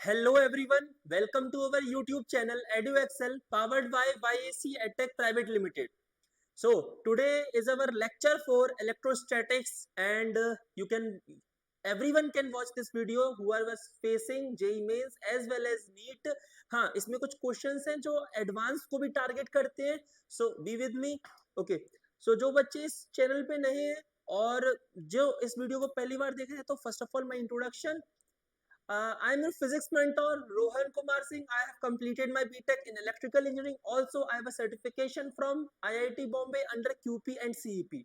Hello everyone, welcome to our YouTube channel EduExcel powered by YAC EdTech Private Limited. So today is our lecture for electrostatics and everyone can watch this video who are facing JEE Mains as well as NEET. हाँ, इसमें कुछ questions हैं जो advance को भी target करते हैं. So be with me. Okay. So जो बच्चे इस चैनल पे नए हैं और जो इस वीडियो को पहली बार देख रहे हैं तो first of all my introduction. I'm your physics mentor, Rohan Kumar Singh. I have completed my BTech in electrical engineering. Also, I have a certification from IIT Bombay under QP and CEP.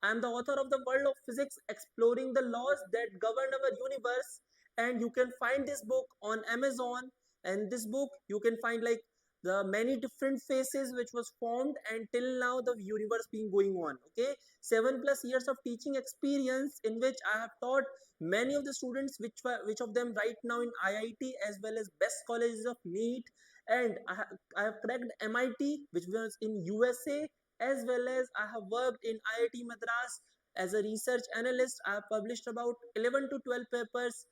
I am the author of The World of Physics, Exploring the Laws That Govern Our Universe. And you can find this book on Amazon. And this book, you can find like the many different phases which was formed and till now the universe being going on. Okay, 7+ years of teaching experience in which I have taught many of the students which of them right now in IIT as well as best colleges of NEET, and I have cracked MIT which was in USA, as well as I have worked in IIT Madras as a research analyst. I have published about 11 to 12 papers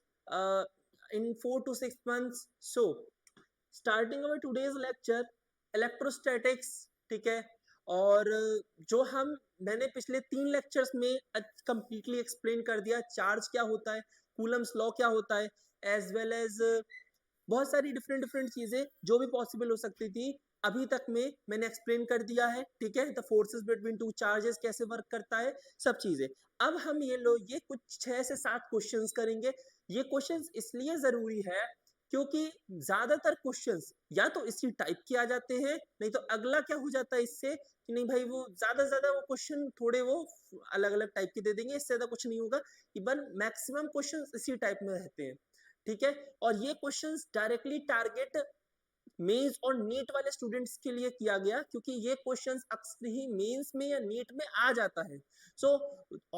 in 4 to 6 months. So starting our today's lecture electrostatics. ठीक है, और जो हम मैंने पिछले 3 lectures में completely explain कर दिया. चार्ज क्या होता है, कूलम्स लॉ क्या होता है, एज वेल एज बहुत सारी डिफरेंट डिफरेंट चीजें जो भी पॉसिबल हो सकती थी अभी तक में मैंने एक्सप्लेन कर दिया है. ठीक है, the forces between two charges कैसे वर्क करता है, सब चीजें. अब हम ये कुछ 6 से 7 क्वेश्चंस करेंगे. ये क्वेश्चंस इसलिए जरूरी है क्योंकि ज्यादातर क्वेश्चंस या तो इसी टाइप के आ जाते हैं, नहीं तो अगला क्या हो जाता है इससे कि नहीं भाई वो ज्यादा से ज्यादा वो क्वेश्चन थोड़े वो अलग अलग टाइप के दे देंगे, इससे ज्यादा कुछ नहीं होगा. इवन मैक्सिमम क्वेश्चंस इसी टाइप में रहते हैं. ठीक है, और ये क्वेश्चंस डायरेक्टली टारगेट मेंस और नीट वाले स्टूडेंट्स के लिए किया गया क्योंकि ये क्वेश्चंस अक्सर ही मेंस में या नीट में आ जाता है. So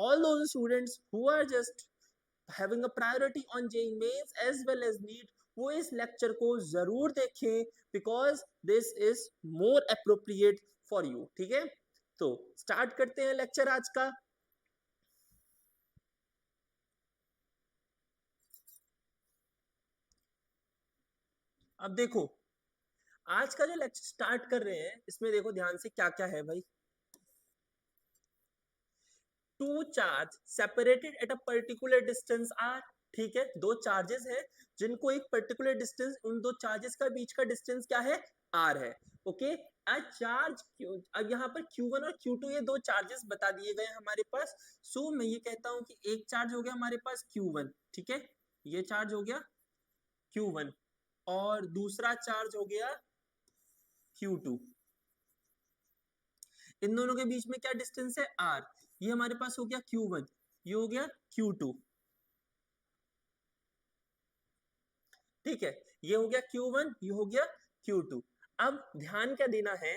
all those students who are just having a priority on JEE Mains as well as NEET, वो इस लेक्चर को जरूर देखें because this is more appropriate for you. ठीक है, तो स्टार्ट करते हैं लेक्चर आज का. अब देखो आज का जो लेक्चर स्टार्ट कर रहे हैं इसमें देखो ध्यान से क्या क्या है भाई. Two charge separated at a particular distance are. ठीक है, दो चार्जेस है जिनको एक पर्टिकुलर डिस्टेंस, उन दो चार्जेस का बीच का डिस्टेंस क्या है, आर है. ओके, अ चार्ज अब यहाँ पर Q1 और Q2 ये दो चार्जेस बता दिए गए हमारे पास. सो मैं ये कहता हूं कि एक चार्ज हो गया हमारे पास Q1. ठीक है, ये चार्ज हो गया Q1 और दूसरा चार्ज हो गया Q2. इन दोनों के बीच में क्या डिस्टेंस है, आर. ये हमारे पास हो गया Q1, ये हो गया Q2. ठीक है, ये हो गया Q1, ये हो गया Q2. अब ध्यान क्या देना है,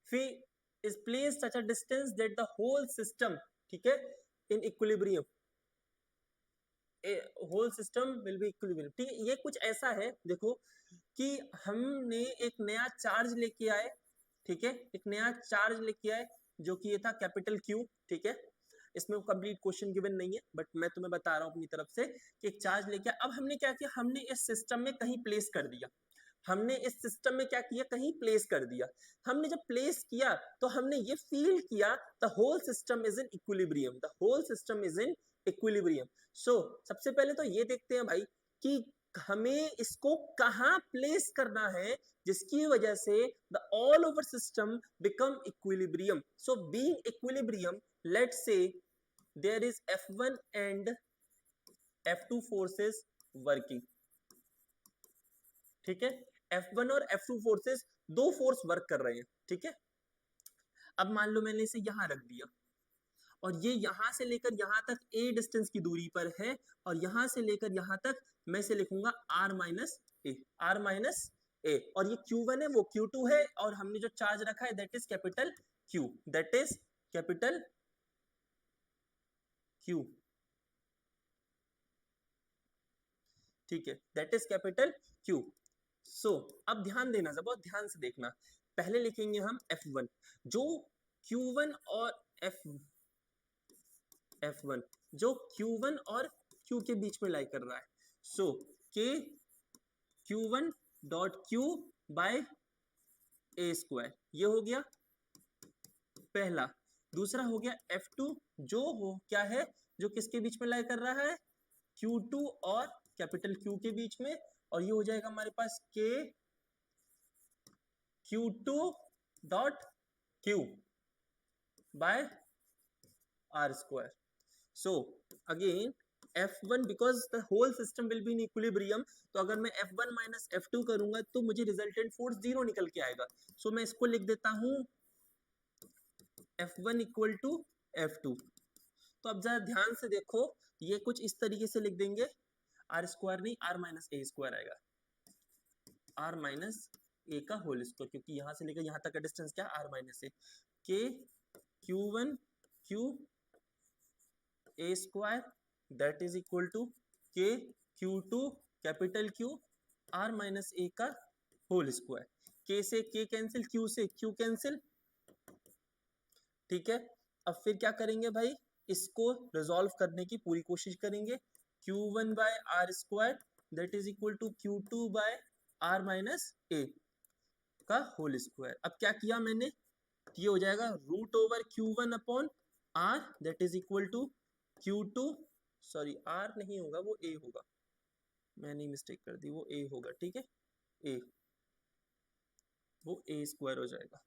फिर is place such a distance that the whole system, ठीक है, in equilibrium, whole system will be equilibrium. ठीक है, ये कुछ ऐसा है देखो कि हमने एक नया चार्ज लेके आए. ठीक है, एक नया चार्ज लेके आए जो कि ये था कैपिटल Q. ठीक है, इसमें कंप्लीट क्वेश्चन गिवन नहीं है बट मैं तुम्हें बता रहा हूं अपनी तरफ से कि एक चार्ज लेके. अब हमने क्या किया, हमने इस सिस्टम में कहीं प्लेस कर दिया. हमने इस सिस्टम में क्या किया, कहीं प्लेस कर दिया. हमने जब प्लेस किया तो हमने ये फील किया the whole system is in equilibrium, the whole system is in equilibrium. So सबसे पहले तो ये देखते हैं भाई कि हमें इसको कहां प्लेस करना है जिसकी वजह से the all over system become equilibrium. So being equilibrium, let's say there is F1 and F2 forces working. ठीक है, F1 और F2 फोर्सेस, दो फोर्स वर्क कर रहे हैं. ठीक है, अब मान लो मैंने इसे यहां रख दिया और ये यहां से लेकर यहां तक a डिस्टेंस की दूरी पर है और यहां से लेकर यहां तक मैं इसे लिखूंगा r माइनस ए, r माइनस ए. और ये Q1 है, वो Q2 है, और हमने जो चार्ज रखा है that is capital Q, that is capital Q. ठीक है, दैट इज कैपिटल Q. सो अब ध्यान देना, बहुत ध्यान से देखना. पहले लिखेंगे हम F1 जो Q1 और F1 जो Q1 और Q के बीच में लाई कर रहा है. So K Q1 dot Q by A square, ये हो गया पहला। दूसरा हो गया F2 जो हो क्या है, जो किसके बीच में लाई कर रहा है, Q2 और कैपिटल Q के बीच में, और ये हो जाएगा हमारे पास K Q2 dot Q by R square. So again F1 because the whole system will be in equilibrium, तो अगर मैं F1 माइनस F2 करूंगा तो मुझे रिजल्टेंट फोर्स 0 निकल के आएगा। सो मैं इसको लिख देता हूं F1 इक्वल टू F2। तो अब जरा ध्यान से देखो, ये कुछ इस तरीके से लिख देंगे, आर स्क्वायर नहीं आर माइनस ए स्क्वायर आएगा, आर माइनस ए का होल स्क्वायर, क्योंकि यहां से लेकर यहां तक का डिस्टेंस क्या are minus A, k Q1 Q a square that is equal to k Q2 capital Q r minus a का होल स्क्वायर। के से के कैंसिल, Q से Q कैंसिल, ठीक है। अब फिर क्या करेंगे भाई, इसको रिजॉल्व करने की पूरी कोशिश करेंगे। Q1 by are square that is equal to Q2 by r minus a का होल स्क्वायर। अब क्या किया मैंने, ये हो जाएगा root over Q1 upon R that is equal to Q2, sorry R नहीं होगा वो ए होगा, मैंने मिस्टेक कर दी, वो ए होगा, ठीक है, ए, वो ए स्क्वायर हो जाएगा,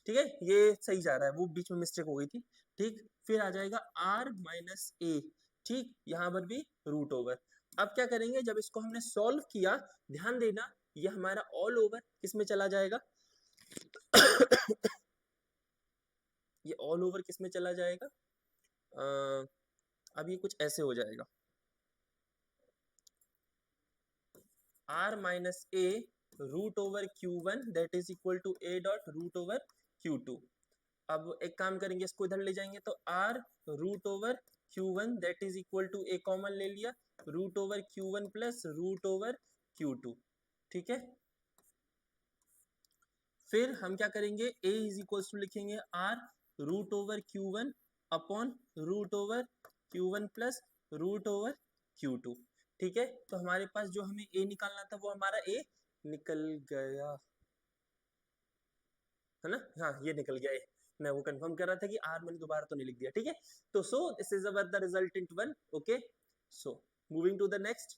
ठीक है, ये सही जा रहा है, वो बीच में मिस्टेक हो गई थी, ठीक। फिर आ जाएगा आर माइनस ए, ठीक, यहां पर भी रूट ओवर। अब क्या करेंगे, जब इसको हमने सॉल्व किया, ध्यान देना ये हमारा ऑल ओवर किस में चला जाएगा ये ऑल ओवर किस में चला जाएगा, अब ये कुछ ऐसे हो जाएगा, R minus A root over Q1 that is equal to A dot root over Q2। अब एक काम करेंगे, इसको इधर ले जाएंगे तो r root over Q1 that is equal to A common ले लिया, root over Q1 plus root over Q2, ठीक है। फिर हम क्या करेंगे, a इज इक्वल टू लिखेंगे r root over Q1 upon root over Q1 plus root over Q2, ठीक है। तो हमारे पास जो हमें a निकालना था वो हमारा a निकल गया, है ना, हाँ ये निकल गया, मैं वो कंफर्म कर रहा था कि आर मैंने दोबारा तो नहीं लिख दिया, ठीक है। तो so this is our the resultant one, okay. So moving to the next,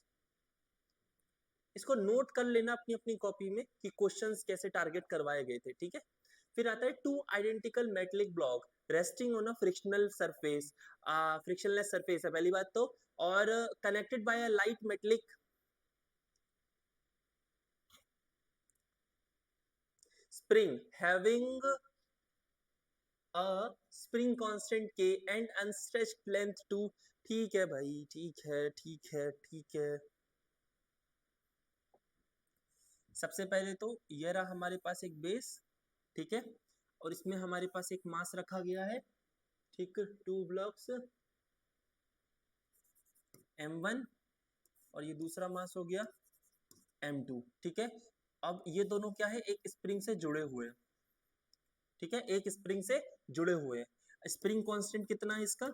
इसको नोट कर लेना अपनी अपनी कॉपी में कि क्वेश्चंस कैसे टारगेट करवाए गए थे, ठीक है। फिर आता है two identical metallic block resting on a frictional surface, frictionless surface है पहली बात तो, और connected by a light metallic spring having a spring constant के एंड अनस्ट्रेच्ड लेंथ टू, ठीक है भाई, ठीक है ठीक है ठीक है। सबसे पहले तो ये रहा हमारे पास एक बेस, ठीक है, और इसमें हमारे पास एक मास रखा गया है, ठीक, टू ब्लॉक्स M1 और ये दूसरा मास हो गया M2, ठीक है। अब ये दोनों क्या है, एक स्प्रिंग से जुड़े हुए हैं, ठीक है, एक स्प्रिंग से जुड़े हुए हैं। स्प्रिंग कांस्टेंट कितना है इसका,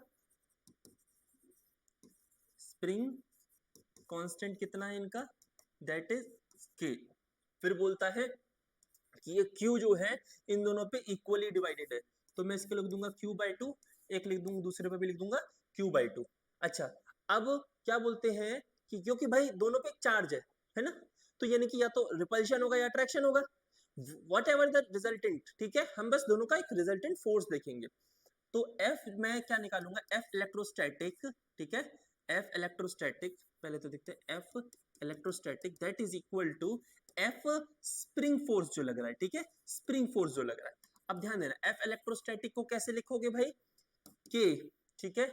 स्प्रिंग कांस्टेंट कितना है इनका, दैट इज K। फिर बोलता है कि ये Q जो है इन दोनों पे इक्वली डिवाइडेड है, तो मैं इसके लिख दूंगा Q/2, एक लिख दूंगा दूसरे पे भी लिख दूंगा Q/2। अच्छा, अब क्या बोलते हैं कि क्योंकि भाई दोनों पे चार्ज है ना, तो यानी कि या तो रिपल्शन होगा या अट्रैक्शन होगा, वट एवर द रिजल्टेंट, ठीक है, हम बस दोनों का एक रिजल्टेंट फोर्स देखेंगे। तो F मैं क्या निकालूंगा, F इलेक्ट्रोस्टैटिक, ठीक है, F इलेक्ट्रोस्टैटिक, पहले तो देखते हैं F electrostatic that is equal to F spring force जो लग रहा है, ठीक है, स्प्रिंग फोर्स जो लग रहा है। अब ध्यान देना, F इलेक्ट्रोस्टैटिक को कैसे लिखोगे भाई, K, ठीक है,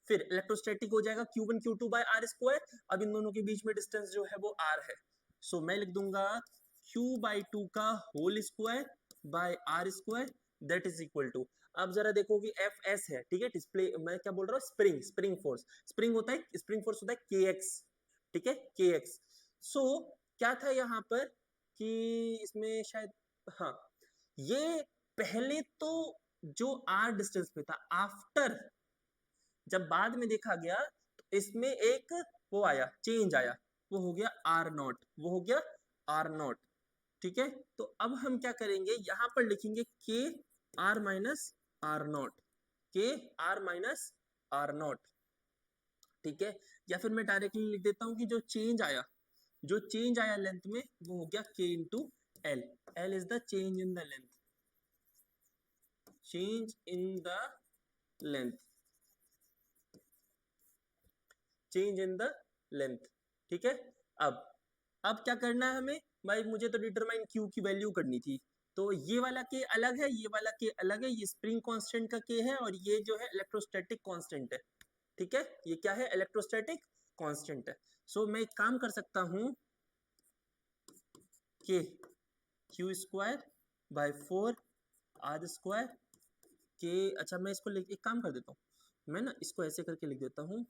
फिर इलेक्ट्रोस्टैटिक हो जाएगा Q1 Q2 bye R square, अब इन दोनों के बीच में डिस्टेंस जो है वो R है, सो मैं लिख दूंगा Q/2 का whole square by R square that is equal to, अब जरा देखो कि Fs है, ठीक है, डिस्प्ले मैं क्या बोल रहा हूँ, स्प्रिंग, स्प्रिंग फोर्स, स्प्रिंग होता है, स्प्रिंग फोर्स होता है Kx, ठीक है, Kx। सो क्या था यहाँ पर कि इसमें शायद, हाँ, ये पहले तो जो R डिस्टेंस पे था, आफ्टर जब बाद में देखा गया तो इसमें एक वो आया, चेंज आया, वो हो गया R0, वो हो गया आर नॉट। ठीक है, तो अब हम क्या करेंगे, यहां पर लिखेंगे के आर माइनस आर नॉट, के आर माइनस आर नॉट। ठीक है, या फिर मैं डायरेक्टली लिख देता हूं कि जो चेंज आया लेंथ में वो हो गया के into L. L is the change in the length, change in the length, change in the length. ठीक है, अब क्या करना है हमें भाई, मुझे तो डिटरमाइन क्यू की वैल्यू करनी थी। तो ये वाला के अलग है, ये वाला के अलग है, ये स्प्रिंग कांस्टेंट का के है और ये जो है इलेक्ट्रोस्टैटिक कांस्टेंट है। ठीक है, ये क्या है, इलेक्ट्रोस्टैटिक कांस्टेंट है। सो मैं एक काम कर सकता हूं, K Q square by 4 R square के। अच्छा मैं इसको एक काम कर देता हूँ, मैं ना इसको ऐसे करके लिख देता हूँ,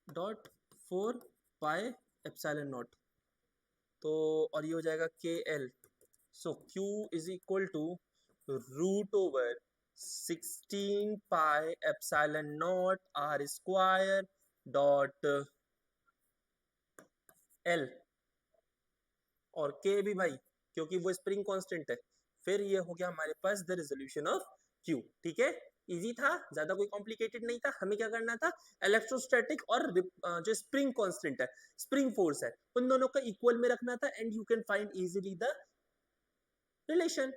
डॉट 4 पाई एप्सिलॉन नॉट। तो और ये हो जाएगा K L. So Q is equal to root over 16 pi epsilon not R square dot L, और के भी भाई क्योंकि वो स्प्रिंग कांस्टेंट है। फिर ये हो गया हमारे पास द रेजोल्यूशन ऑफ क्यू। ठीक है, इजी था, ज्यादा कोई कॉम्प्लिकेटेड नहीं था। हमें क्या करना था, इलेक्ट्रोस्टैटिक और जो स्प्रिंग कांस्टेंट है, स्प्रिंग फोर्स है, उन दोनों को इक्वल में रखना था and you can find easily the relation.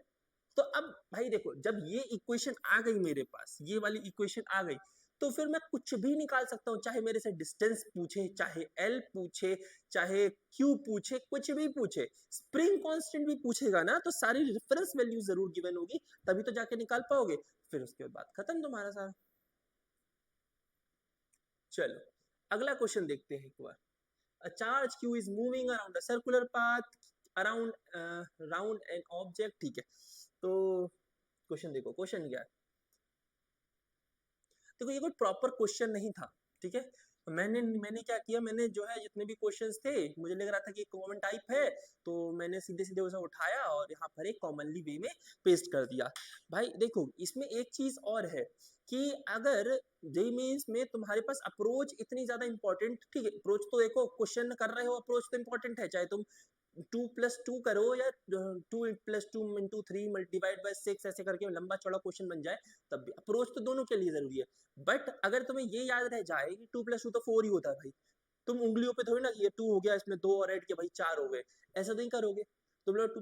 तो अब भाई देखो, जब ये इक्वेशन आ गई मेरे पास, ये वाली इक्वेशन आ गई, तो फिर मैं कुछ भी निकाल सकता हूँ, चाहे मेरे से डिस्टेंस पूछे, चाहे एल पूछे, चाहे क्यू पूछे, कुछ भी पूछे, स्प्रिंग कांस्टेंट भी पूछेगा ना, तो सारी रेफरेंस वैल्यू जरूर गिवन होगी, तभी तो जाके निकाल पाओगे। फिर उसके बाद खत्म तुम्हारा सारा। चलो अगला क्वेश्चन देखते हैं एक बार। A charge q is moving around a circular path around an object। ठीक है, तो क्वेश्चन देखो, क्वेश्चन क्या है, देखो ये कोई प्रॉपर क्वेश्चन नहीं था। ठीक है, मैंने मैंने क्या किया, मैंने जो है जितने भी क्वेश्चंस थे, मुझे लग रहा था कि कॉमन टाइप है, तो मैंने सीधे सीधे उसे उठाया और यहाँ पर एक कॉमनली वे में पेस्ट कर दिया। भाई देखो इसमें एक चीज और है कि अगर जेई मेंस में तुम्हारे पास अप्रोच इतनी ज्यादा इंपॉर्टेंट, ठीक है, अप्रोच तो देखो क्वेश्चन कर रहे हो, अप्रोच तो इंपॉर्टेंट है, चाहे तुम 2+2 करो या 2+2 × 3 डिवाइड बाय 6 ऐसे करके लंबा चौड़ा क्वेश्चन बन जाए, तब भी अप्रोच तो दोनों के लिए जरूरी है। बट अगर तुम्हें ये याद रह जाए कि 2+2 तो 4 ही होता है भाई, तुम उंगलियों पे थोड़ी ना ये 2 हो गया, इसमें 2 और ऐड किया भाई 4 हो गए, ऐसा नहीं करोगे। तुम लोग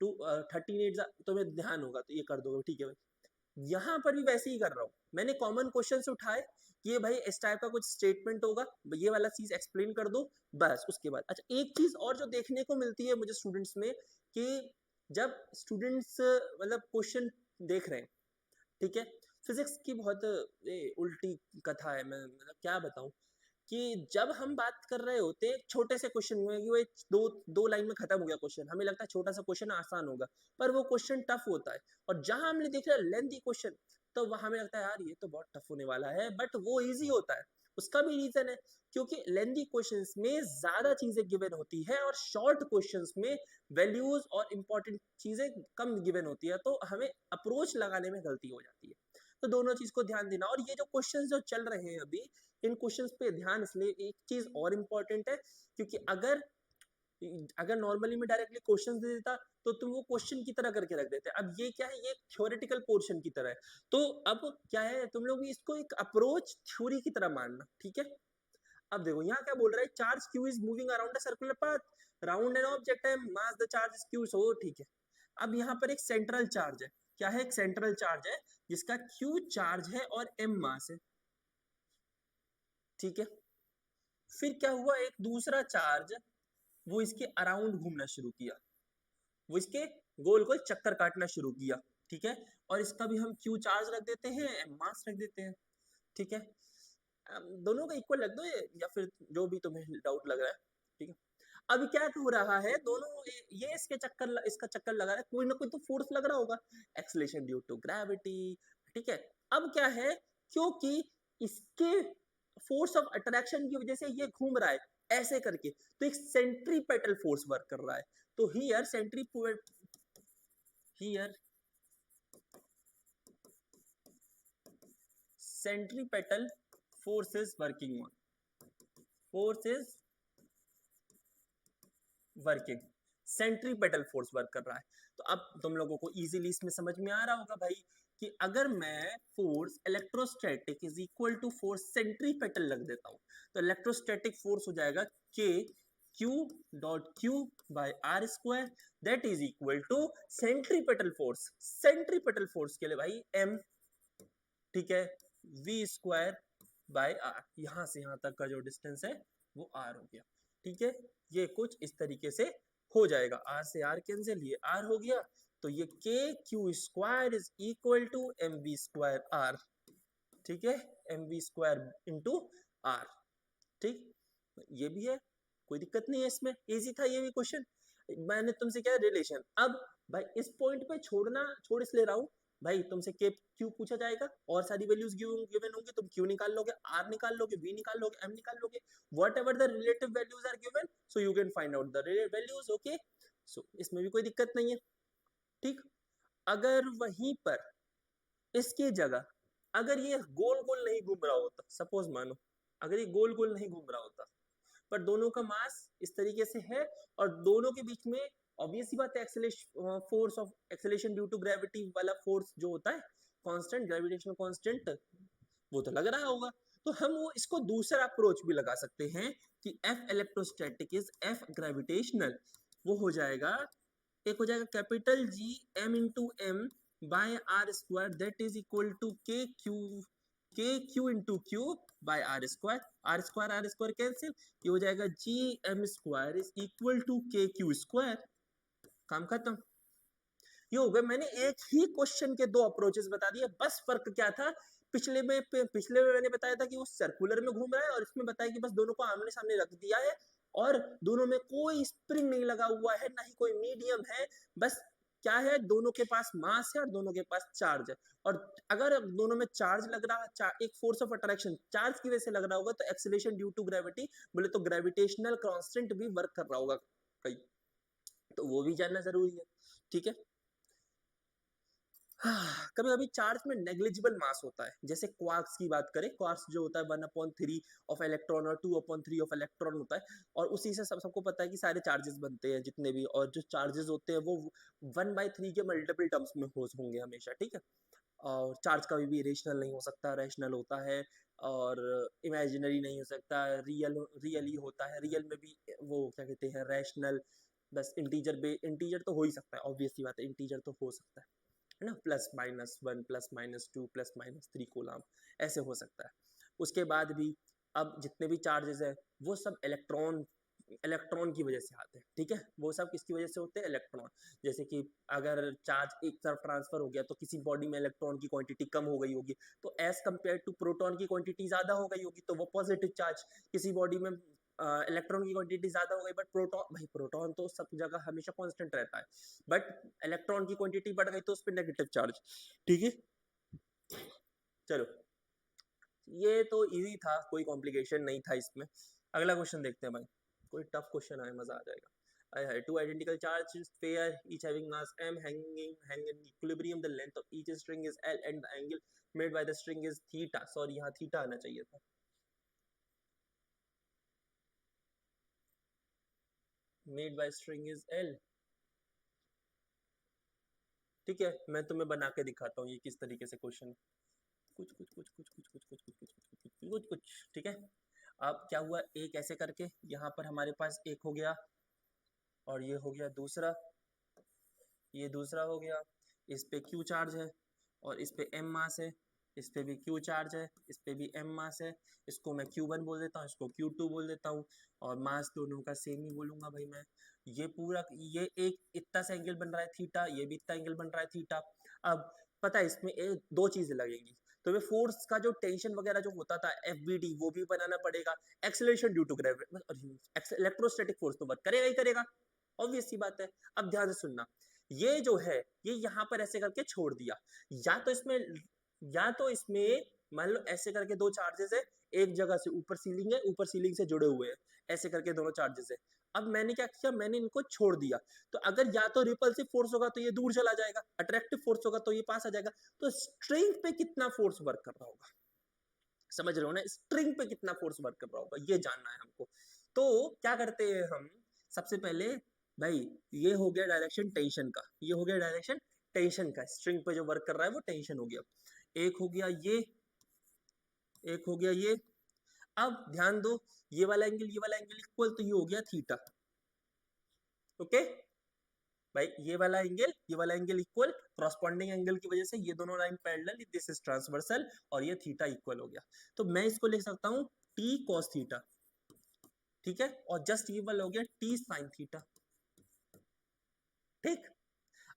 2 13 तुम्हें ध्यान होगा तो ये कर दोगे, ठीक है भाई। यहाँ पर भी वैसे ही कर रहा हूँ, मैंने कॉमन क्वेश्चन से उठाए कि ये भाई इस टाइप का कुछ स्टेटमेंट होगा, ये वाला चीज एक्सप्लेन कर दो, बस उसके बाद। अच्छा एक चीज और जो देखने को मिलती है मुझे स्टूडेंट्स में, कि जब स्टूडेंट्स मतलब क्वेश्चन देख रहे हैं, ठीक है, फिजिक्स की बहुत उल्टी कथा है, मैं मतलब क्या बताऊं, कि जब हम बात कर रहे होते हैं छोटे से क्वेश्चन में कि वो दो दो लाइन में खत्म हो गया क्वेश्चन, हमें लगता है छोटा सा क्वेश्चन आसान होगा, पर वो क्वेश्चन टफ होता है। और जहां हमने देख लिया लेंथी क्वेश्चन, तो वहां हमें लगता है यार ये तो बहुत टफ होने वाला है, बट वो इजी होता है। उसका भी रीजन है, क्योंकि लेंथी क्वेश्चंस में ज्यादा चीजें गिवन होती है और शॉर्ट क्वेश्चंस में वैल्यूज और इंपॉर्टेंट चीजें कम गिवन होती है, तो हमें अप्रोच लगाने में गलती हो जाती है। तो दोनों चीज को ध्यान देना। और ये जो क्वेश्चंस जो चल रहे हैं अभी, इन क्वेश्चंस पे ध्यान, इसलिए एक चीज और इम्पोर्टेंट है, क्योंकि अगर अगर नॉर्मली मैं डायरेक्टली क्वेश्चन दे देता तो तुम वो क्वेश्चन की तरह करके रख देते। अब ये क्या है, ये थ्योरेटिकल पोर्शन की तरह है, तो अब क्या है, तुम लोग भी इसको एक अप्रोच थ्योरी की तरह मानना। ठीक है, अब देखो यहाँ क्या बोल रहा है, charge q is moving around a circular path round an object है, mass the charge is q. So ठीक है, अब यहाँ पर एक सेंट्रल चार्ज है, क्या है, एक सेंट्रल चार्ज है जिसका क्यू चार्ज है और एम मास है। ठीक है, फिर क्या हुआ, एक दूसरा चार्ज वो इसके अराउंड घूमना शुरू किया, वो इसके गोल गोल चक्कर काटना शुरू किया। ठीक है, और इसका भी हम क्यू चार्ज रख देते हैं, एम मास रख देते हैं। ठीक है, दोनों का इक्वल रख दो या फिर जो भी तुम्हें डाउट लग रहा है। ठीक है, अब क्या हो रहा है, दोनों ये इसका चक्कर लगा रहा है, कोई ना कोई तो फोर्स लग रहा होगा, एक्सलेशन ड्यू टू ग्रेविटी। ठीक है, अब क्या है, क्योंकि इसके फोर्स ऑफ अट्रैक्शन की वजह से ये घूम रहा है ऐसे करके, तो एक सेंट्रीपेटल फोर्स वर्क कर रहा है। तो here centripetal force is working on, force is working, centripetal force work कर रहा है। तो अब तुम लोगों को इजीली इसमें समझ में आ रहा होगा भाई कि अगर मैं force electrostatic is equal to force centripetal लग देता हूं तो इलेक्ट्रोस्टैटिक फोर्स हो जाएगा K Q dot Q by are square, that is equal to centripetal force. Centripetal force के लिए भाई एम, ठीक है, वी स्क्वायर बाय आर, यहां से यहां तक का जो डिस्टेंस है वो आर हो गया, ठीक है। ये कुछ इस तरीके से हो जाएगा, आर से आर कैंसिल, ये आर हो गया, तो ये K Q square is equal to M V square R, ठीक है, M V square into R, ठीक। ये भी है, कोई दिक्कत नहीं है इसमें, इजी था ये भी क्वेश्चन। मैंने तुमसे क्या रिलेशन, अब भाई इस पॉइंट पे छोड़ इसलिए रहा हूं भाई, तुमसे के क्यू पूछा जाएगा और सारी वैल्यूज गिवन होंगी, तुम क्यू निकाल लोगे, आर निकाल लोगे, वी निकाल लोगे, एम निकाल लोगे, whatever the relative values are given, so you can find out the values, okay. So इसमें भी कोई दिक्कत नहीं है, ठीक। अगर वहीं पर इसकी जगह अगर ये गोल गोल नहीं घूम रहा होता, सपोज मानो अगर ये गोल गोल नहीं घूम रहा होता पर दोनों का मास इस तरीके से है और दोनों के बीच में ऑब्वियस सी बात है acceleration, force of acceleration due to gravity वाला फोर्स जो होता है कांस्टेंट, ग्रेविटेशनल कांस्टेंट, वो तो लग रहा होगा। तो हम वो इसको दूसरा अप्रोच भी लगा सकते हैं कि f electrostatic is f gravitational, वो हो जाएगा, एक हो जाएगा capital G m into m by are square, that is equal to k q into q by are square, r square cancel, ये हो जाएगा G m square is equal to k Q square, काम खत्म। ये हो गया, मैंने एक ही क्वेश्चन के दो अप्रोचेस बता दिए, बस फर्क क्या था, पिछले में मैंने बताया था कि वो सर्कुलर में घूम रहा है और इसमें बताया कि बस दोनों को आमने सामने रख दिया है और दोनों में कोई स्प्रिंग नहीं लगा हुआ है, ना ही कोई मीडियम है, बस क्या है, दोनों के पास मास है और दोनों के पास चार्ज है। और अगर दोनों में चार्ज लग रहा है, एक फोर्स ऑफ अट्रैक्शन चार्ज की वजह से लग रहा होगा, तो एक्सीलरेशन ड्यू टू ग्रेविटी, बोले तो ग्रेविटेशनल कांस्टेंट भी वर्क कर रहा होगा कहीं, तो वो भी जानना जरूरी है, ठीक है। कभी कभी चार्ज में नेग्लिजिबल मास होता है, जैसे क्वार्क्स की बात करें, क्वार्क्स जो होता है 1/3 ऑफ इलेक्ट्रॉन और 2/3 ऑफ इलेक्ट्रॉन होता है, और उसी से सबको पता है कि सारे चार्जेस बनते हैं जितने भी, और जो चार्जेस होते हैं वो 1/3 के मल्टीपल टर्म्स में होंगे हमेशा, ठीक है। और चार्ज कभी भी रेशनल नहीं हो सकता, रैशनल होता है, और इमेजिनरी नहीं हो सकता, रियल ही होता है, रियल में भी वो क्या कहते हैं रैशनल, बस इंटीजर तो हो ही सकता है, ऑब्वियस सी बात है, इंटीजर तो हो सकता है ना, +-1 +-2 +-3 कूलम ऐसे हो सकता है। उसके बाद भी अब जितने भी चार्जेस है वो सब इलेक्ट्रॉन की वजह से आते हैं, ठीक है, वो सब किसकी वजह से होते हैं, इलेक्ट्रॉन। जैसे कि अगर चार्ज एक तरफ ट्रांसफर हो गया तो किसी बॉडी में इलेक्ट्रॉन की क्वांटिटी कम हो गई होगी, तो एज कंपेयर टू प्रोटॉन की क्वांटिटी ज्यादा हो गई होगी, तो वो पॉजिटिव चार्ज। किसी बॉडी में इलेक्ट्रॉन की क्वांटिटी ज्यादा हो गई, बट प्रोटॉन तो सब जगह हमेशा कांस्टेंट रहता है, बट इलेक्ट्रॉन की क्वांटिटी बढ़ गई तो उस पर नेगेटिव चार्ज, ठीक है। चलो, ये तो इजी था, कोई कॉम्प्लिकेशन नहीं था इसमें। अगला क्वेश्चन देखते हैं भाई, कोई टफ क्वेश्चन आए, मजा आ जाएगा। Two identical charges pair each having mass m hang in equilibrium, the length of each string is l and the angle made by the string is theta, sorry यहाँ theta आना चाहिए था, made by string is l, ठीक है। मैं तुम्हें बना के दिखाता हूँ ये किस तरीके से क्वेश्चन, कुछ कुछ कुछ कुछ कुछ कुछ कुछ कुछ कुछ कुछ कुछ कुछ कुछ, ठीक है। अब क्या हुआ, एक ऐसे करके यहाँ पर हमारे पास एक हो गया और ये हो गया दूसरा, ये दूसरा हो गया, इस पे क्यू चार्ज है और इस पे एम मास है, इस पे भी क्यू चार्ज है, इस पे भी एम मास है, इसको मैं Q1 बोल देता हूँ, इसको Q2 बोल देता हूँ, और मास दोनों का सेम ही बोलूंगा भाई मैं। ये पूरा, ये एक इतना सा एंगल बन रहा है थीटा, ये भी इतना एंगल बन रहा है थीटा। अब पता है इसमें दो चीजें लगेंगी, तो वे फोर्स का जो टेंशन वगैरह जो होता था FBD वो भी बनाना पड़ेगा, acceleration due to gravity, electrostatic force तो वर्क करेगा ही करेगा, ऑब्वियस सी बात है। अब ध्यान से सुनना, ये जो है ये यहाँ पर ऐसे करके छोड़ दिया, या तो इसमें मान लो ऐसे करके दो चार्जेस है, एक जगह से ऊपर सीलिंग है, ऊपर सीलिंग से जुड़े हुए हैं, ऐसे करके दोनों चार्जेस है। अब मैंने क्या किया, मैंने इनको छोड़ दिया, तो अगर या तो रिपल्सिव फोर्स होगा तो ये दूर चला जाएगा, अट्रैक्टिव फोर्स होगा तो ये पास आ जाएगा, तो स्ट्रिंग पे कितना फोर्स वर्क कर रहा होगा, समझ रहे हो ना, स्ट्रिंग पे कितना फोर्स वर्क कर रहा होगा ये जानना है हमको। तो क्या करते हैं हम, सबसे पहले भाई ये हो गया डायरेक्शन टेंशन का, ये हो गया डायरेक्शन टेंशन का, स्ट्रिंग पे जो वर्क कर रहा है वो टेंशन हो गया। एक हो गया ये, एक हो गया ये। अब ध्यान दो, ये वाला एंगल इक्वल, तो ये हो गया थीटा। ओके भाई, ये वाला एंगल इक्वल, कॉरस्पॉन्डिंग एंगल की वजह से ये दोनों line parallel, this is transversal, और ये थीटा इक्वल हो गया। तो मैं इसको लिख सकता हूँ टी कॉस थीटा, ठीक है, और जस्ट इक्वल हो गया टी साइन थीटा। ठीक,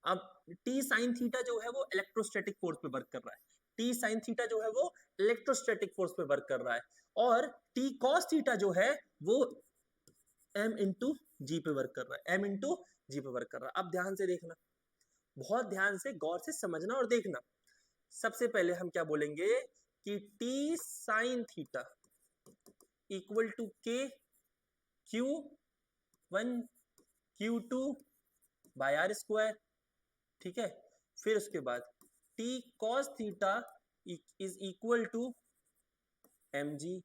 अब टी साइन थीटा जो है वो इलेक्ट्रोस्टैटिक फोर्स पे वर्क कर रहा है, टी साइन थीटा जो है वो इलेक्ट्रोस्टैटिक फोर्स पे वर्क कर रहा है, और टी कॉस थीटा जो है वो एम इंटू जी पे वर्क कर रहा है, एम इंटू जी पे वर्क कर रहा है। अब ध्यान से देखना, बहुत ध्यान से गौर से समझना और देखना। सबसे पहले हम क्या बोलेंगे कि T sine theta equal to k q one q two by are square, ठीक है। फिर उसके बाद T cos theta is equal to m g,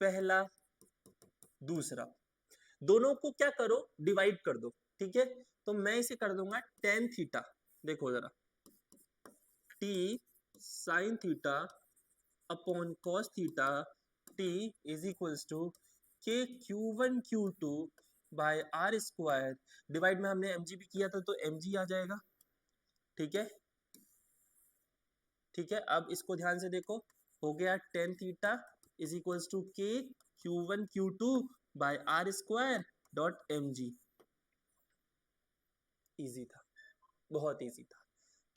पहला। दूसरा, दोनों को क्या करो, डिवाइड कर दो, ठीक है। तो मैं इसे कर दूंगा टेन थीटा, देखो जरा, T sine theta upon cos theta, T is equals to k q one q two by are square, divide में हमने एम जी भी किया था तो एम जी आ जाएगा, ठीक है। ठीक है, अब इसको ध्यान से देखो, हो गया tan theta is equals to k q one q two by are square dot m g. Easy था, बहुत इजी था,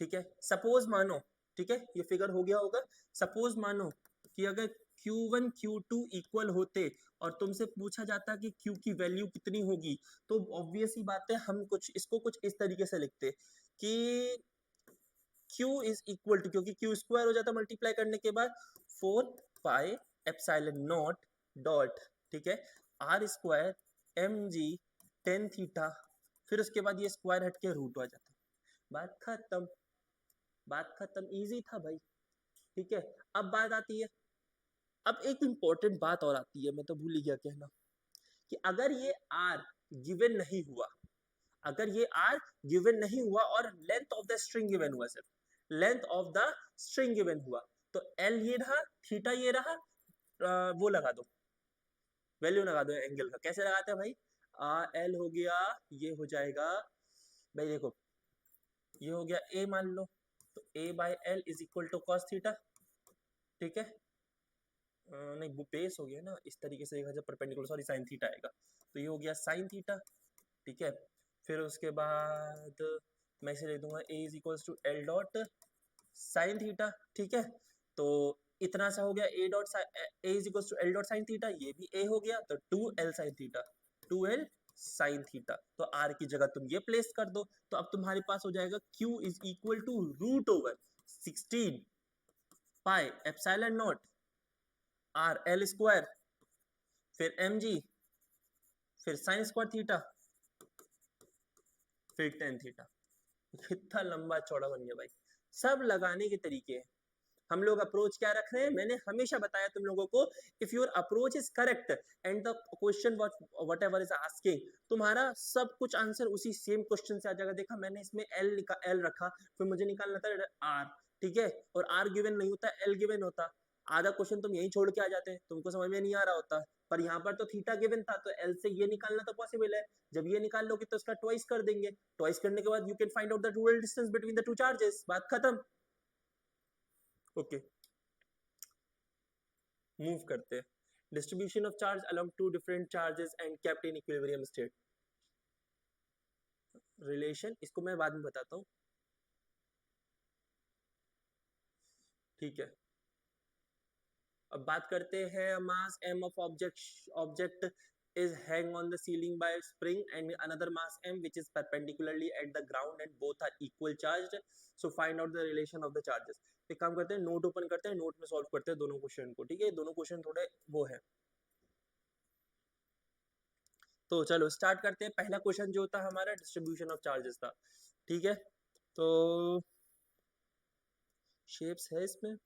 ठीक है। सपोज मानो, ठीक है, ये फिगर हो गया होगा। सपोज मानो कि अगर Q1 Q2 इक्वल होते और तुमसे पूछा जाता कि Q की वैल्यू कितनी होगी, तो ऑब्वियस ही बात है हम कुछ इसको कुछ इस तरीके से लिखते कि Q इज इक्वल टू, क्योंकि Q स्क्वायर हो जाता मल्टीप्लाई करने के बाद, 4 पाई एप्सिलॉन नॉट डॉट, ठीक है, R square M G tan theta, फिर उसके बाद ये स्क्वायर हट के रूट आ जाता। बात खत्म, बात खत्म, इजी था भाई, ठीक है। अब बात आती है, अब एक इंपॉर्टेंट बात और आती है, मैं तो भूल ही गया कहना, कि अगर ये आर गिवन नहीं हुआ, अगर ये आर गिवन नहीं हुआ और length of the string given हुआ, सिर्फ length of the string given हुआ, तो एल ये रहा, थीटा ये रहा, वो लगा दो, वैल्यू लगा दो एंगल का। कैसे लगाते हैं भाई, एल हो गया, ये हो जाएगा भाई, देखो ये हो गया ए मान लो, तो a by l is equal to cos theta, ठीक है। नहीं वो बेस हो गया ना, इस तरीके से देखा जब परपेंडिकुलर, सॉरी साइन थीटा आएगा, तो ये हो गया साइन थीटा, ठीक है। फिर उसके बाद मैं इसे लिख दूंगा a is equals to l dot sine theta, ठीक है। तो इतना सा हो गया a dot a is equals to l dot sine theta, ये भी ए हो गया, तो 2l sine theta, 2l sine theta, तो आर की जगह तुम ये प्लेस कर दो, तो अब तुम्हारे पास हो जाएगा q is equal to root over 16 pi epsilon not R L square, फिर एम जी, फिर साइन स्क्वायर थीटा, फिर टेन थीटा। कितना लंबा चौड़ा बन गया भाई। सब लगाने के तरीके हैं, हम लोग अप्रोच क्या रख रहे हैं, मैंने हमेशा बताया तुम लोगों को, if your approach is correct and the question what ever is asking, तुम्हारा सब कुछ आंसर उसी सेम क्वेश्चन से आ जाएगा। देखा मैंने इसमें एल रखा, फिर मुझे निकालना था आर, ठीक है, और आर गिवन नहीं होता, एल गिवन होता, आधा क्वेश्चन तुम यही छोड़ के आ जाते, तुमको समझ में नहीं आ रहा होता, पर यहाँ पर तो थीटा गिवन था, तो एल से ये निकालना तो पॉसिबल है। जब ये निकाल लोगे तो इसका ट्वाइस कर देंगे, ट्वाइस करने के बाद you can find out the total distance between the two charges, बात खत्म। ओके, मूव करते हैं, distribution of charge along two different charges and kept in equilibrium state, relation इसको मैं बाद में बताता हूँ, ठीक है। अब बात करते हैं मास m of object is hang on the ceiling by spring and another mass m which is perpendicularly at the ground and both are equal charged, so find out the relation of the charges। एक काम करते हैं, note open करते हैं, note में solve करते हैं दोनों क्वेश्चन को, ठीक है। दोनों क्वेश्चन थोड़े वो है, तो चलो स्टार्ट करते हैं। पहला क्वेश्चन जो था हमारा डिस्ट्रीब्यूशन ऑफ चार्जेस था, ठीक है। तो शेप्स है इसमें,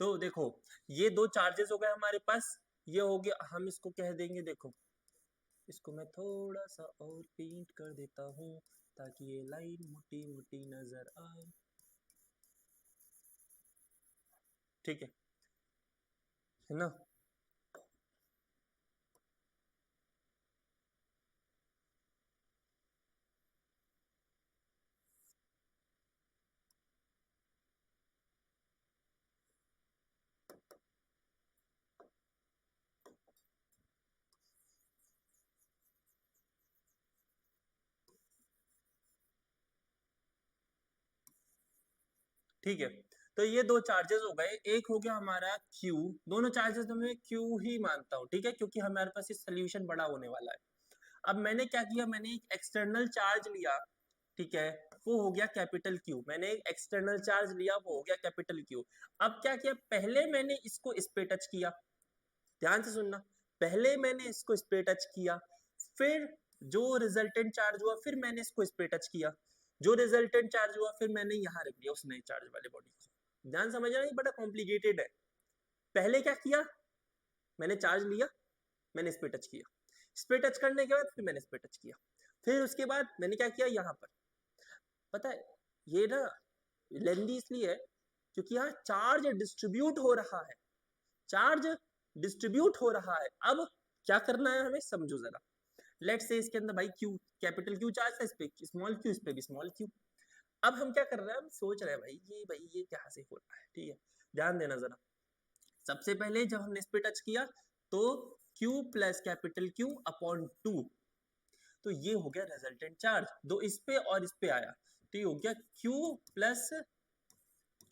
तो देखो ये दो चार्जेस हो गए हमारे पास, ये हो गया, हम इसको कह देंगे, देखो इसको मैं थोड़ा सा और पेंट कर देता हूँ ताकि ये लाइन मोटी मोटी नजर आए, ठीक है ना। ठीक है, तो ये दो चार्जेस हो गए, एक हो गया हमारा Q, दोनों चार्जेस तो मैं Q ही मानता हूँ, ठीक है, क्योंकि हमारे पास ये सोल्यूशन बड़ा होने वाला है। अब मैंने क्या किया, मैंने एक एक्सटर्नल चार्ज लिया, ठीक है, वो हो गया कैपिटल Q, मैंने एक एक्सटर्नल चार्ज लिया, वो हो गया कैपिटल Q। अब क्या किया, पहले मैंने इसको इस पे टच किया, ध्यान से सुनना, पहले मैंने इसको इस पे टच किया, फिर जो रिजल्टेंट चार्ज हुआ फिर मैंने इसको इस पे टच किया, जो रिजल्टेंट चार्ज हुआ फिर मैंने यहाँ रख दिया उस नए चार्ज वाले बॉडी को। ध्यान समझ रहा है, बड़ा कॉम्प्लिकेटेड है। पहले क्या किया, मैंने चार्ज लिया, मैंने इस पे टच किया, इस पे टच करने के बाद फिर मैंने इस पे टच किया, फिर उसके बाद मैंने क्या किया यहाँ पर, पता है ये ना लेंदी इसलिए है क्योंकि यहाँ चार्ज डिस्ट्रीब्यूट हो रहा है, चार्ज डिस्ट्रीब्यूट हो रहा है। अब क्या करना है हमें, समझो जरा, लेट्स से इसके अंदर भाई क्यू, कैपिटल क्यू चार्ज है, इस पे स्मॉल क्यू, इस पे भी स्मॉल क्यू। अब हम क्या कर रहे हैं, हम सोच रहे हैं भाई ये क्या से हो रहा है, ठीक है, ध्यान देना जरा। सबसे पहले जब हमने इस पे टच किया तो Q plus capital Q upon 2, तो ये हो गया रिजल्टेंट चार्ज, दो इस पे और इस पे आया, तो ये हो गया Q plus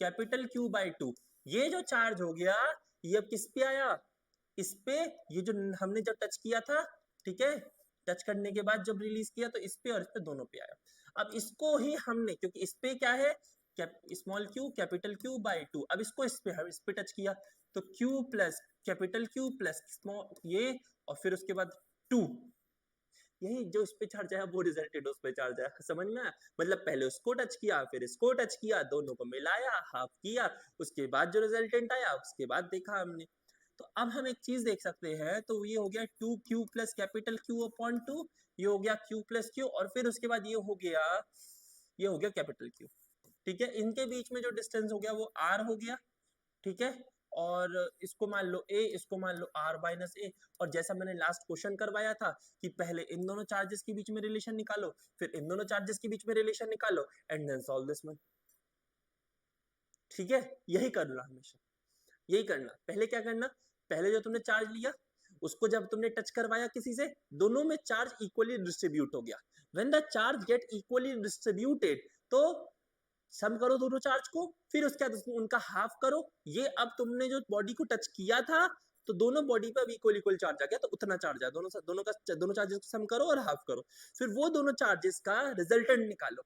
capital Q by 2। ये जो चार्ज हो गया ये अब किस पे आया, इस पे, ये जो हमने जब टच किया था, ठीक है, टच करने के बाद जब रिलीज किया तो इस पे और इस पे दोनों पे आया। अब इसको ही हमने, क्योंकि इस पे क्या है, small Q capital Q by 2, अब इसको इस पे, हम इस पे टच किया तो Q plus capital Q plus small ये, और फिर उसके बाद 2, यही जो इस पे चार्ज आया वो रिजल्टेड उस पे चार्ज आया, समझ में आया, मतलब पहले उसको टच किया फिर इसको टच किया, दोनों को मिलाया, हाफ किया, उसके बाद जो रिजल्टेंट आया उसके बाद देखा हमने। तो अब हम एक चीज देख सकते हैं, तो ये हो गया 2Q plus capital Q upon 2, ये हो गया Q प्लस Q, और फिर उसके बाद ये हो गया कैपिटल Q, ठीक है, इनके बीच में जो डिस्टेंस हो गया वो R हो गया, ठीक है, और इसको मान लो A, इसको मान लो R माइनस A, और जैसा मैंने लास्ट क्वेश्चन करवाया था कि पहले इन दोनों चार्जेस के बीच में रिलेशन निकालो, फिर इन दोनों चार्जेस के बीच में रिलेशन निकालो, and then solve this one, ठीक है, यही करना हमेशा, यही करना। पहले क्या करना, पहले जो तुमने चार्ज लिया उसको जब तुमने टच करवाया किसी से, दोनों में चार्ज इक्वली डिस्ट्रीब्यूट हो गया, when the charge get equally distributed, तो सम करो दोनों चार्ज को, फिर उसके बाद उनका हाफ करो, ये अब तुमने जो बॉडी को टच किया था तो दोनों बॉडी पे अब इक्वल इक्वल चार्ज आ गया, तो उतना चार्ज आया, दोनों चार्जेस को सम करो और हाफ करो, फिर वो दोनों चार्जेस का रिजल्टेंट निकालो,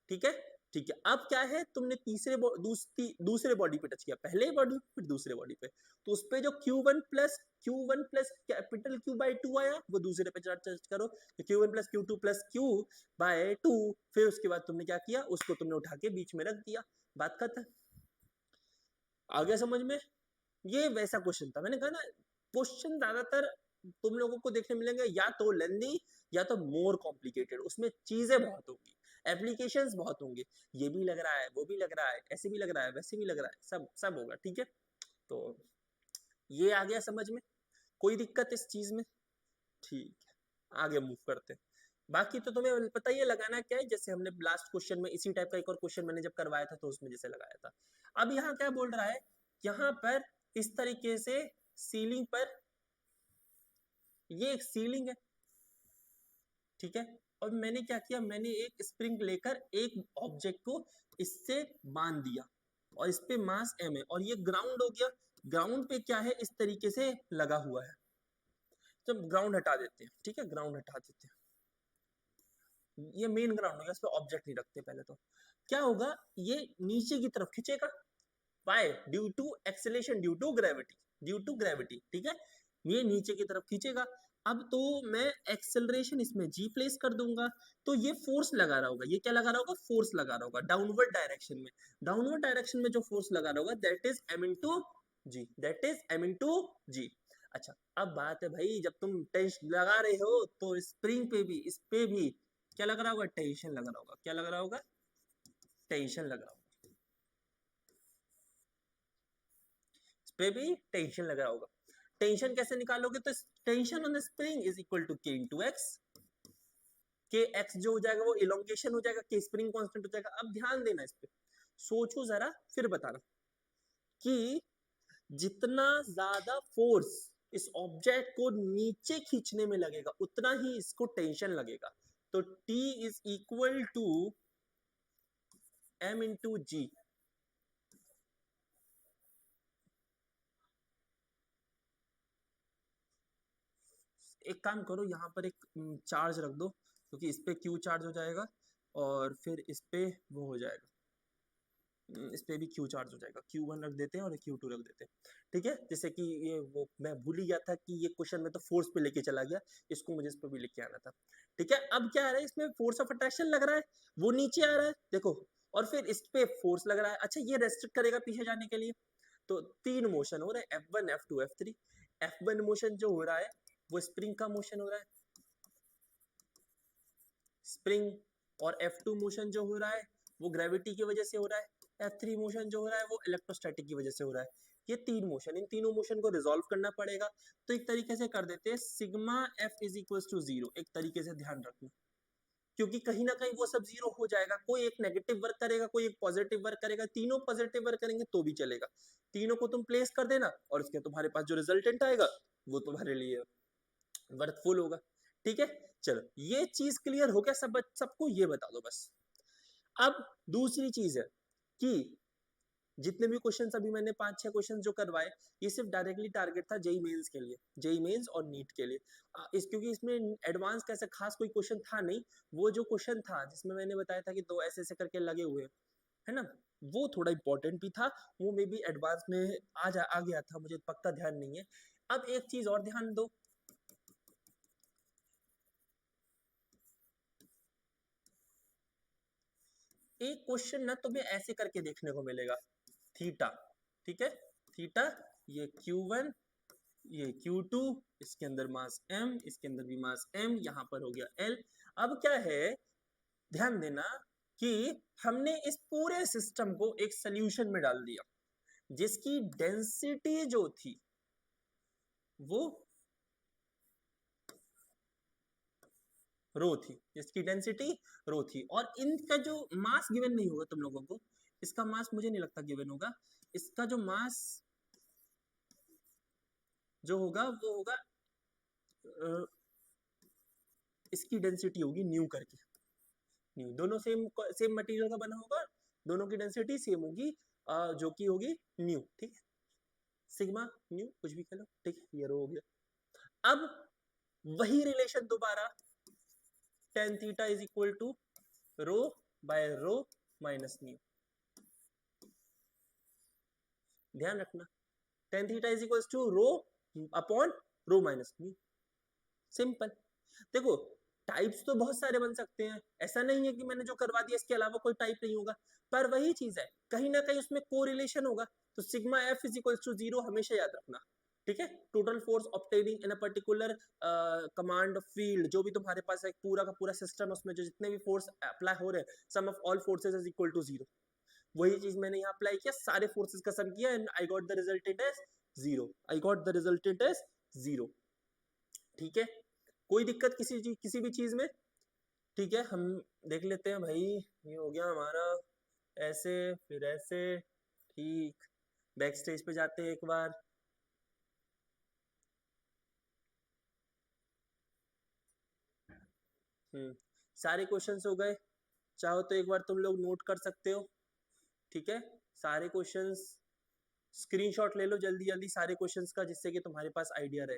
ठीक है, ठीक है। अब क्या है, तुमने दूसरे बॉडी पे टच किया, पहले बॉडी फिर दूसरे बॉडी पे, तो उस पे जो Q1 plus capital Q by 2 आया, वो दूसरे पे टच करो, तो Q1 plus Q2 plus Q bye 2, फिर उसके बाद तुमने क्या किया, उसको तुमने उठा के बीच में रख दिया, बात खत्म। आ गया समझ में, ये वैसा क्वेश्चन था, मैंने कहा ना क्वेश्चन ज्यादातर तुम लोगों को देखने मिलेंगे या तो लेंदी या तो मोर कॉम्प्लिकेटेड, उसमें चीजें बहुत होंगी, एप्लीकेशंस बहुत होंगे, ये भी लग रहा है वो भी लग रहा है, ऐसे भी लग रहा है वैसे भी लग रहा है, सब सब होगा, ठीक है। तो ये आ गया समझ में, कोई दिक्कत इस चीज में, ठीक है, आगे मूव करते हैं। बाकी तो तुम्हें पता ही है लगाना क्या है, जैसे हमने लास्ट क्वेश्चन में इसी टाइप का एक और क्वेश्चन मैंने जब करवाया था तो उसमें जैसे लगाया था। अब यहाँ क्या बोल रहा है, यहाँ पर इस तरीके से सीलिंग पर, ये एक सीलिंग है, ठीक है, और मैंने क्या किया, मैंने एक स्प्रिंग लेकर एक ऑब्जेक्ट को इससे बांध दिया, और इस पे मास m है, और ये ग्राउंड हो गया, ग्राउंड पे क्या है इस तरीके से लगा हुआ है, तो ग्राउंड हटा देते हैं, ठीक है, ग्राउंड हटा देते हैं, ये मेन ग्राउंड हो गया, इस पे ऑब्जेक्ट नहीं रखते पहले, तो क्या होगा, ये नीचे की तरफ खींचेगा, why due to acceleration due to gravity, due to gravity, ठीक है, ये नीचे की तरफ खींचेगा। अब तो मैं एक्सेलरेशन इसमें जी प्लेस कर दूंगा, तो ये फोर्स लगा रहा होगा, ये क्या लगा रहा होगा, फोर्स लगा रहा होगा डाउनवर्ड डायरेक्शन में। डाउनवर्ड डायरेक्शन में जो फोर्स लगा रहा होगा that is m into g, that is m into g. अच्छा, अब बात है भाई, जब तुम टेंशन लगा रहे हो तो स्प्रिंग पे भी, इस पे भी क्या लग रहा होगा, टेंशन लग रहा होगा। क्या लग रहा होगा, टेंशन लग रहा होगा, इस पे भी टेंशन लग रहा होगा। टेंशन कैसे निकालोगे, तो tension on the spring is equal to K into X. K X जो हो जाएगा वो इलोंगेशन हो जाएगा, के स्प्रिंग कांस्टेंट हो जाएगा। अब ध्यान देना इस पे, सोचो जरा फिर बताना कि जितना ज्यादा फोर्स इस ऑब्जेक्ट को नीचे खींचने में लगेगा उतना ही इसको टेंशन लगेगा। तो T is equal to m into g. एक काम करो, यहाँ पर एक चार्ज रख दो, क्योंकि इस पे Q चार्ज हो जाएगा और फिर इस पे वो हो जाएगा, इस पे भी Q चार्ज हो जाएगा। Q1 रख देते हैं और Q2 रख देते हैं, ठीक है। जैसे कि ये वो मैं भूल ही गया था कि ये क्वेश्चन में तो फोर्स पे लेके चला गया, इसको मुझे इस पे भी लेके आना था, ठीक है। अब क्या आ रहा है, इसमें फोर्स ऑफ अट्रैक्शन लग रहा है, वो नीचे आ रहा है देखो, और फिर इस पे फोर्स लग रहा है। अच्छा, ये रेस्ट्रिक्ट करेगा पीछे जाने के लिए, तो तीन मोशन हो रहे हैं, F1 F2 F3। F1 motion जो हो रहा है वो स्प्रिंग का मोशन हो रहा है, स्प्रिंग। और F2 मोशन जो हो रहा है वो ग्रेविटी की वजह से हो रहा है। F3 मोशन जो हो रहा है वो इलेक्ट्रोस्टैटिक की वजह से हो रहा है। ये तीन मोशन, इन तीनों मोशन को रिजोल्व करना पड़ेगा। तो एक तरीके से कर देते हैं sigma F is equal to zero, एक तरीके से ध्यान रखना, क्योंकि कहीं ना कहीं वो सब जीरो हो जाएगा। कोई एक नेगेटिव वर्क करेगा, कोई एक पॉजिटिव वर्क करेगा, तीनों पॉजिटिव वर्क करेंगे तो भी चलेगा। तीनों को तुम प्लेस कर देना और उसके तुम्हारे पास जो रिजल्टेंट आएगा वो तुम्हारे लिए वर्थफुल होगा, ठीक है। चलो, ये चीज क्लियर हो गया सब सबको, ये बता दो बस। अब दूसरी चीज है कि जितने भी क्वेश्चंस अभी मैंने 5-6 क्वेश्चंस जो करवाए, ये सिर्फ डायरेक्टली टारगेट था जेई मेंस के लिए, जेई मेंस और नीट के लिए। इस क्योंकि इसमें एडवांस कैसे खास कोई क्वेश्चन था नहीं। वो जो क्वेश्चन था जिसमें मैंने बताया था कि दो ऐसे ऐसे करके लगे हुए है ना, वो थोड़ा इंपॉर्टेंट भी था, वो मे बी एडवांस में आ गया था, मुझे पक्का ध्यान नहीं है। अब एक चीज और ध्यान दो, एक क्वेश्चन ना तुम्हें ऐसे करके देखने को मिलेगा, थीटा, ठीक है, थीटा, ये Q1, ये Q2, इसके अंदर मास M, इसके अंदर भी मास M, यहाँ पर हो गया L। अब क्या है, ध्यान देना कि हमने इस पूरे सिस्टम को एक सोल्यूशन में डाल दिया जिसकी डेंसिटी जो थी वो रो थी, जिसकी डेंसिटी रो थी, और इनका जो मास गिवन नहीं होगा तुम लोगों को, इसका मास मुझे नहीं लगता गिवन होगा। इसका जो मास जो होगा वो होगा, इसकी डेंसिटी होगी न्यू करके, न्यू, दोनों सेम सेम मटेरियल का बना होगा, दोनों की डेंसिटी सेम होगी, जो कि होगी न्यू, ठीक है। सिग्मा न्यू कुछ भी कह लो, ठीक है, ये रो हो गया। अब वही रिलेशन दोबारा, tan theta is equal to rho by rho minus mu, ध्यान रखना, tan theta is equal to rho upon rho minus mu, simple. देखो, टाइप्स तो बहुत सारे बन सकते हैं, ऐसा नहीं है कि मैंने जो करवा दिया इसके अलावा कोई टाइप नहीं होगा, पर वही चीज है, कहीं ना कहीं उसमें कोरिलेशन होगा। तो sigma F is equal to zero हमेशा याद रखना, ठीक है। Total force obtaining in a particular command field, जो भी तुम्हारे पास एक पूरा का पूरा सिस्टम है, उसमें जो जितने भी फोर्स अप्लाई हो रहे हैं, sum of all forces is equal to zero. वही चीज मैंने यहाँ अप्लाई किया, सारे फोर्सेस का सम किया and I got the resultant as zero, I got the resultant as zero, ठीक है। कोई दिक्कत किसी भी चीज में, ठीक है। हम देख लेते हैं भाई, ये हो गया हमारा ऐसे, फिर ऐसे, ठीक। बैक स्टेज पे जाते हैं एक बार, सारे क्वेश्चंस हो गए, चाहो तो एक बार तुम लोग नोट कर सकते हो, ठीक है। सारे क्वेश्चंस स्क्रीनशॉट ले लो जल्दी जल्दी सारे क्वेश्चंस का, जिससे कि तुम्हारे पास आइडिया रहे।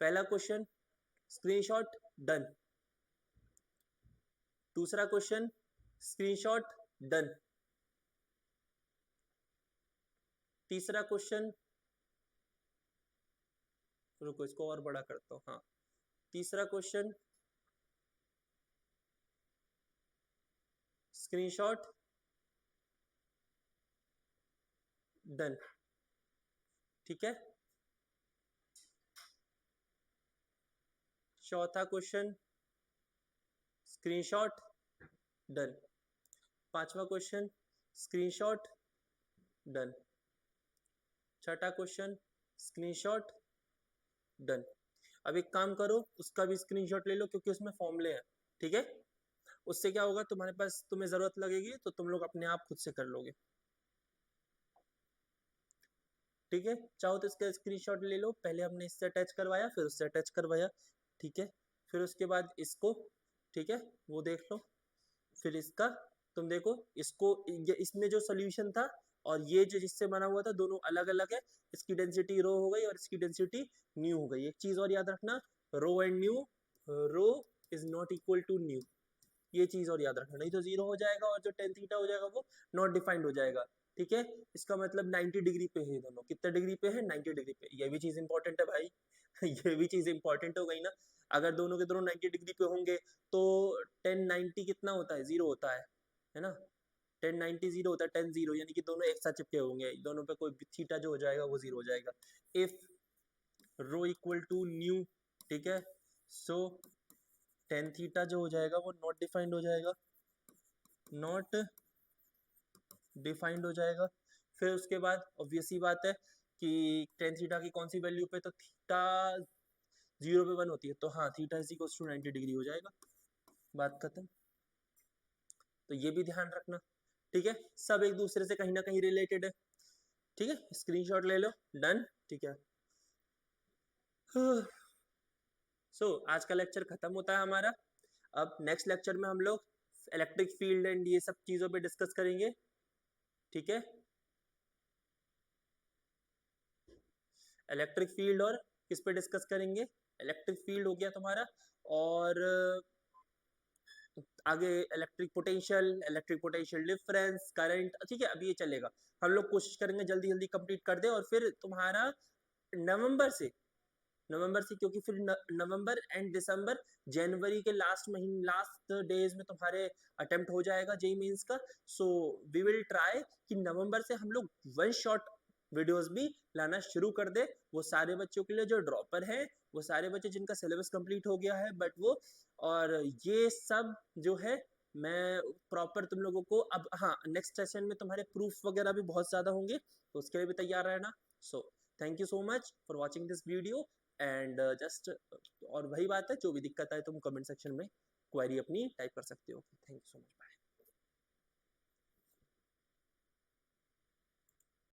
पहला क्वेश्चन स्क्रीनशॉट डन, दूसरा क्वेश्चन स्क्रीनशॉट डन, तीसरा क्वेश्चन, रुको इसको और बड़ा करता हूँ, हाँ, तीसरा क्वेश्चन, स्क्रीनशॉट, डन। ठीक है, चौथा क्वेश्चन, स्क्रीनशॉट, डन। पांचवा क्वेश्चन, स्क्रीनशॉट, डन। छठा क्वेश्चन, स्क्रीनशॉट, डन। अब एक काम करो, उसका भी स्क्रीनशॉट ले लो क्योंकि उसमें फॉर्मूले हैं। ठीक है, उससे क्या होगा, तुम्हारे पास तुम्हें जरूरत लगेगी तो तुम लोग अपने आप खुद से कर लोगे। ठीक है, चाहो तो इसका स्क्रीनशॉट ले लो, पहले हमने इससे अटैच करवाया फिर उससे अटैच करवाया। ठीक है, फिर उसके बाद इसको, ठीक है, वो देख लो। फिर इसका तुम देखो, इसको ये इसमें जो सोल्यूशन था और ये जो जिससे बना हुआ था दोनों अलग अलग है। इसकी डेंसिटी रो हो गई और इसकी डेंसिटी न्यू हो गई। एक चीज और याद रखना, rho and mu, rho is not equal to mu, ये चीज और याद रखना, नहीं तो जीरो हो जाएगा और जो टेन थीटा हो जाएगा वो नॉट डिफाइंड हो जाएगा। ठीक है, इसका मतलब 90 डिग्री पे है दोनों। कितने डिग्री पे है? 90 डिग्री पे। ये भी चीज इंपॉर्टेंट है भाई ये भी चीज इंपॉर्टेंट हो गई ना। अगर दोनों के दोनों 90 डिग्री पे होंगे तो 1090 कितना होता है? जीरो होता है ना। 1090 जीरो होता है, 10 जीरो, यानी कि दोनों एक साथ चिपके होंगे, दोनों पे कोई थीटा जो हो जाएगा वो जीरो हो जाएगा। If rho equal to mu, ठीक है, सो टेन थीटा जो हो जाएगा वो नॉट डिफाइंड हो जाएगा, नॉट डिफाइंड हो जाएगा। फिर उसके बाद ऑब्वियस ही बात है कि टेन थीटा की कौन सी वैल्यू पे, तो थीटा जीरो पे वन होती है, तो हाँ theta is equal to 90 degree हो जाएगा, बात खत्म। तो ये भी ध्यान रखना। ठीक है, सब एक दूसरे से कहीं ना कहीं रिलेटेड है। ठीक है, स्क्रीनशॉट ले लो, डन। ठीक है सो आज का लेक्चर खत्म होता है हमारा। अब नेक्स्ट लेक्चर में हम लोग इलेक्ट्रिक फील्ड एंड ये सब चीजों पे डिस्कस करेंगे। ठीक है, इलेक्ट्रिक फील्ड और किस पे डिस्कस करेंगे? इलेक्ट्रिक फील्ड हो गया तुम्हारा, और आगे इलेक्ट्रिक पोटेंशियल डिफरेंस, करंट। ठीक है, अभी ये चलेगा। हम लोग कोशिश करेंगे जल्दी जल्दी कंप्लीट कर दे, और फिर तुम्हारा नवंबर से, क्योंकि फिर नवंबर एंड दिसंबर, जनवरी के लास्ट महीने, लास्ट डेज में तुम्हारे अटेम्प्ट हो जाएगा जेई मेंस का। सो वी विल ट्राई कि नवंबर से हम लोग वन शॉट वीडियोस भी लाना शुरू कर दे, वो सारे बच्चों के लिए जो ड्रॉपर हैं, वो सारे बच्चे जिनका सिलेबस कंप्लीट हो गया है बट वो, और ये सब जो है मैं प्रॉपर तुम लोगों को अब, हाँ नेक्स्ट सेशन में तुम्हारे प्रूफ वगैरह भी बहुत ज्यादा होंगे, तो उसके लिए भी तैयार रहना। So thank you so much for watching this video and just, और वही बात है, जो भी दिक्कत आए तुम कमेंट सेक्शन में क्वेरी अपनी टाइप कर सकते हो। Thank you so much, bye.